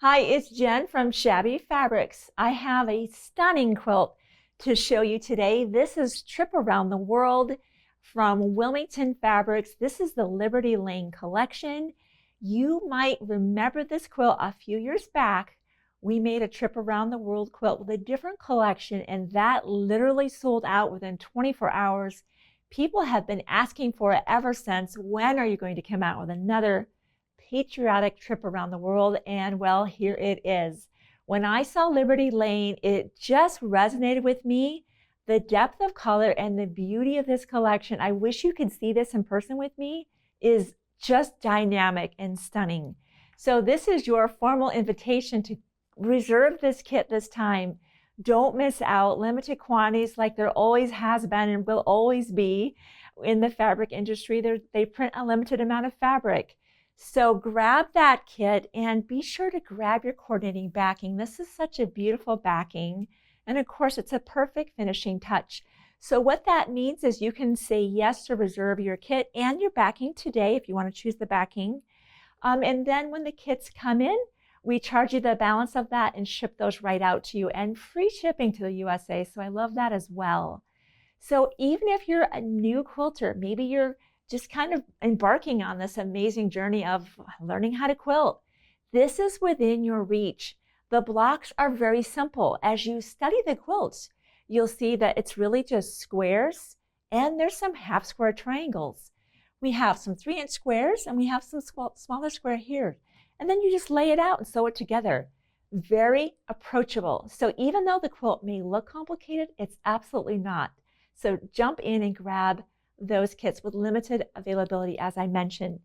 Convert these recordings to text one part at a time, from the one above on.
Hi, it's Jen from Shabby Fabrics. I have a stunning quilt to show you today. This is Trip Around the World from Wilmington Fabrics. This is the Liberty Lane collection. You might remember this quilt a few years back. We made a Trip Around the World quilt with a different collection, and that literally sold out within 24 hours. People have been asking for it ever since. When are you going to come out with another patriotic trip around the world? And well, here it is. When I saw Liberty Lane, it just resonated with me. The depth of color and the beauty of this collection, I wish you could see this in person with me, is just dynamic and stunning. So this is your formal invitation to reserve this kit this time. Don't miss out. Limited quantities, like there always has been and will always be in the fabric industry. They print a limited amount of fabric. So grab that kit and be sure to grab your coordinating backing. This is such a beautiful backing. And of course, it's a perfect finishing touch. So what that means is you can say yes to reserve your kit and your backing today if you want to choose the backing. And then when the kits come in, we charge you the balance of that and ship those right out to you, and free shipping to the USA. So I love that as well. So even if you're a new quilter, maybe you're just kind of embarking on this amazing journey of learning how to quilt, this is within your reach. The blocks are very simple. As you study the quilts, you'll see that it's really just squares, and there's some half square triangles. We have some 3-inch squares, and we have some smaller square here. And then you just lay it out and sew it together. Very approachable. So even though the quilt may look complicated, it's absolutely not. So jump in and grab those kits with limited availability, as I mentioned.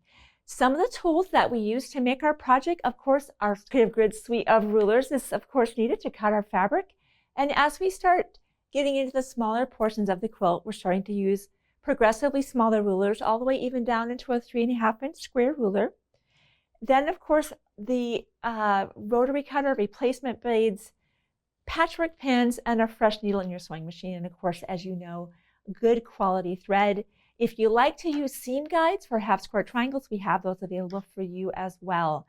Some of the tools that we use to make our project, of course, our Creative Grid suite of rulers is of course needed to cut our fabric. And as we start getting into the smaller portions of the quilt, we're starting to use progressively smaller rulers, all the way even down into a 3.5-inch square ruler. Then of course the rotary cutter, replacement blades, patchwork pins, and a fresh needle in your sewing machine. And of course, as you know, good quality thread. If you like to use seam guides for half square triangles, we have those available for you as well.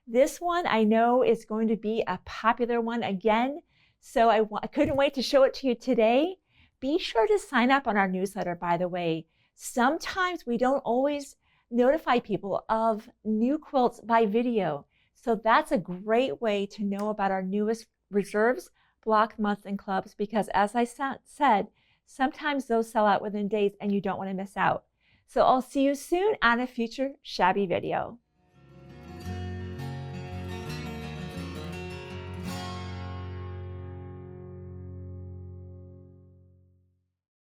This one I know is going to be a popular one again, so I couldn't wait to show it to you today. Be sure to sign up on our newsletter, by the way. Sometimes we don't always notify people of new quilts by video, so that's a great way to know about our newest reserves, block, months, and clubs, because as I said, sometimes those sell out within days and you don't want to miss out. So I'll see you soon on a future Shabby video.